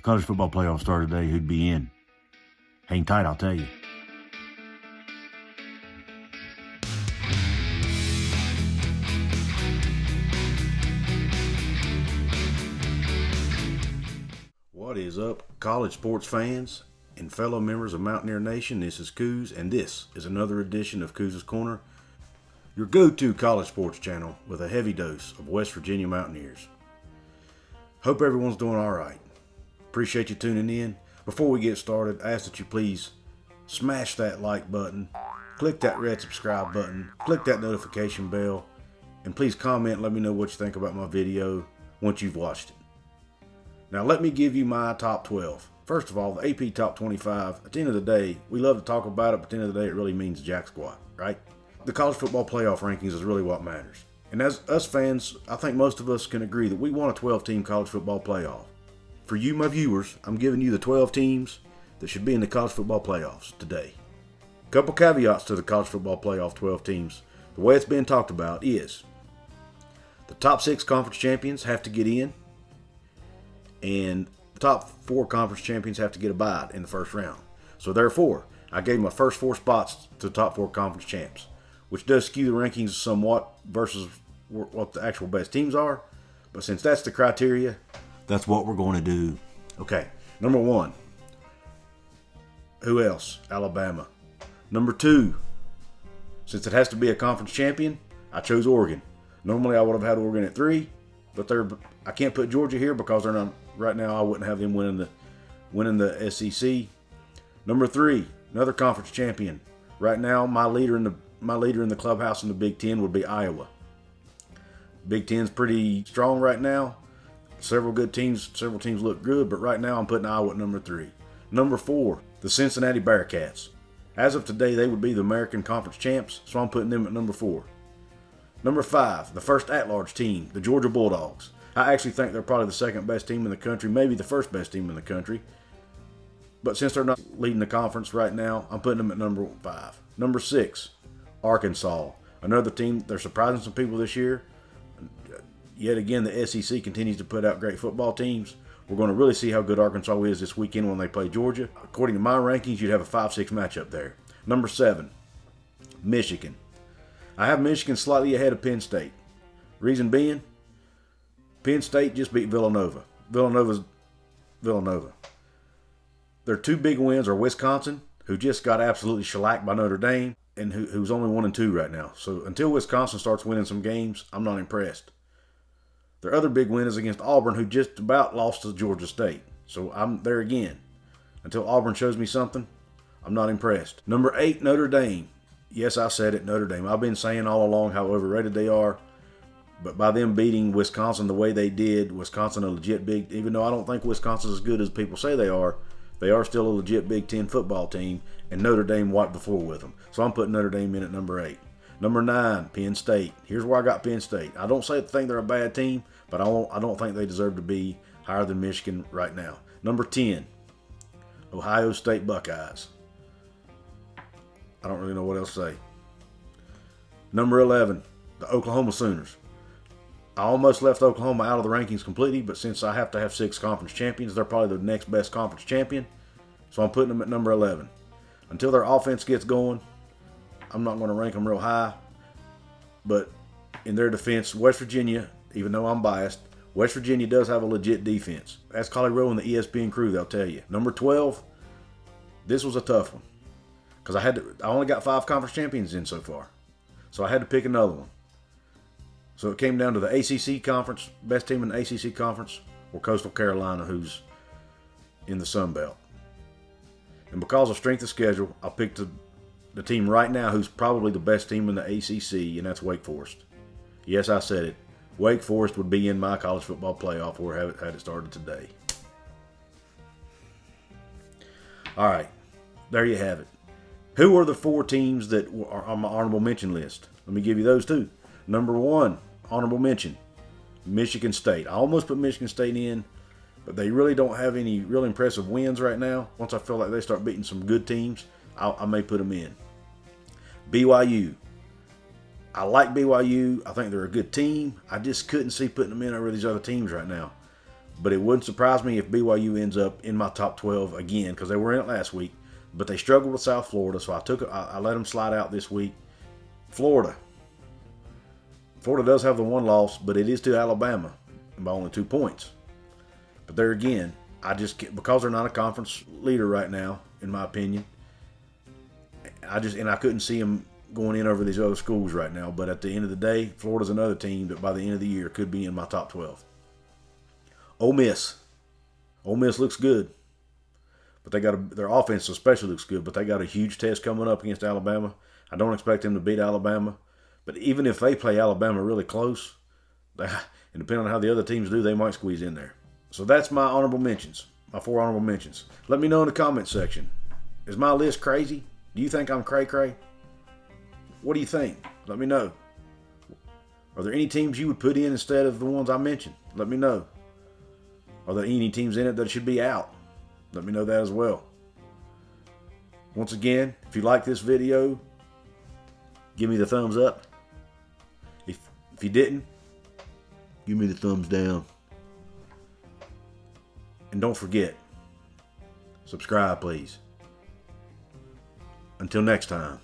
college football playoff started today, who'd be in? Hang tight, I'll tell you. What is up, college sports fans and fellow members of Mountaineer Nation? This is Couz, and this is another edition of Couz's Corner, your go-to college sports channel with a heavy dose of West Virginia Mountaineers. Hope everyone's doing all right. Appreciate you tuning in. Before we get started, I ask that you please smash that like button, click that red subscribe button, click that notification bell, and please comment and let me know what you think about my video once you've watched it. Now let me give you my top 12. First of all, the AP top 25. At the end of the day, we love to talk about it, but at the end of the day, it really means jack squat, right? The college football playoff rankings is really what matters. And as us fans, I think most of us can agree that we want a 12-team college football playoff. For you, my viewers, I'm giving you the 12 teams that should be in the college football playoffs today. Couple caveats to the college football playoff 12 teams. The way it's been talked about is the top 6 conference champions have to get in, and the top 4 conference champions have to get a bye in the first round. So therefore, I gave my first 4 spots to the top 4 conference champs, which does skew the rankings somewhat versus what the actual best teams are. But since that's the criteria, that's what we're going to do. Okay, number 1. Who else? Alabama. Number 2. Since it has to be a conference champion, I chose Oregon. Normally I would have had Oregon at 3, but I can't put Georgia here because they're not. Right now I wouldn't have them winning the SEC. Number 3, another conference champion. Right now my leader in the clubhouse in the Big Ten would be Iowa. Big Ten's pretty strong right now. Several teams look good, but right now I'm putting Iowa at number 3. Number 4, the Cincinnati Bearcats. As of today, they would be the American Conference champs, so I'm putting them at number 4. Number 5, the first at-large team, the Georgia Bulldogs. I actually think they're probably the second best team in the country, maybe the first best team in the country. But since they're not leading the conference right now, I'm putting them at number 5. Number 6, Arkansas. Another team, they're surprising some people this year. Yet again, the SEC continues to put out great football teams. We're going to really see how good Arkansas is this weekend when they play Georgia. According to my rankings, you'd have a 5-6 matchup there. Number 7, Michigan. I have Michigan slightly ahead of Penn State. Reason being, Penn State just beat Villanova. Villanova. Their 2 big wins are Wisconsin, who just got absolutely shellacked by Notre Dame, and who's only 1-2 right now. So until Wisconsin starts winning some games, I'm not impressed. Their other big win is against Auburn, who just about lost to Georgia State. So I'm there again. Until Auburn shows me something, I'm not impressed. Number 8, Notre Dame. Yes, I said it, Notre Dame. I've been saying all along how overrated they are. But by them beating Wisconsin the way they did, Wisconsin a legit big, even though I don't think Wisconsin's as good as people say they are still a legit Big Ten football team, and Notre Dame wiped the floor with them. So I'm putting Notre Dame in at number 8. Number 9, Penn State. Here's where I got Penn State. I don't think they're a bad team, but I don't think they deserve to be higher than Michigan right now. Number 10, Ohio State Buckeyes. I don't really know what else to say. Number 11, the Oklahoma Sooners. I almost left Oklahoma out of the rankings completely, but since I have to have 6 conference champions, they're probably the next best conference champion. So I'm putting them at number 11. Until their offense gets going, I'm not going to rank them real high. But in their defense, West Virginia, even though I'm biased, West Virginia does have a legit defense. That's Collie Rowe and the ESPN crew, they'll tell you. Number 12, this was a tough one. Because I only got 5 conference champions in so far. So I had to pick another one. So it came down to the ACC conference, best team in the ACC conference, or Coastal Carolina, who's in the Sun Belt. And because of strength of schedule, I picked the team right now who's probably the best team in the ACC, and that's Wake Forest. Yes, I said it. Wake Forest would be in my college football playoff or had it started today. All right, there you have it. Who are the 4 teams that are on my honorable mention list? Let me give you those too. Number 1, honorable mention, Michigan State. I almost put Michigan State in, but they really don't have any real impressive wins right now. Once I feel like they start beating some good teams, I may put them in. BYU. I like BYU. I think they're a good team. I just couldn't see putting them in over these other teams right now. But it wouldn't surprise me if BYU ends up in my top 12 again, because they were in it last week. But they struggled with South Florida, so I let them slide out this week. Florida does have the one loss, but it is to Alabama by only 2 points. But there again, because they're not a conference leader right now, in my opinion, I couldn't see them going in over these other schools right now. But at the end of the day, Florida's another team that by the end of the year could be in my top 12. Ole Miss looks good, but their offense especially looks good. But they got a huge test coming up against Alabama. I don't expect them to beat Alabama, but even if they play Alabama really close, and depending on how the other teams do, they might squeeze in there. So that's my honorable mentions, my 4 honorable mentions. Let me know in the comments section. Is my list crazy? Do you think I'm cray-cray? What do you think? Let me know. Are there any teams you would put in instead of the ones I mentioned? Let me know. Are there any teams in it that should be out? Let me know that as well. Once again, if you like this video, give me the thumbs up. If you didn't, give me the thumbs down. And don't forget, subscribe please. Until next time.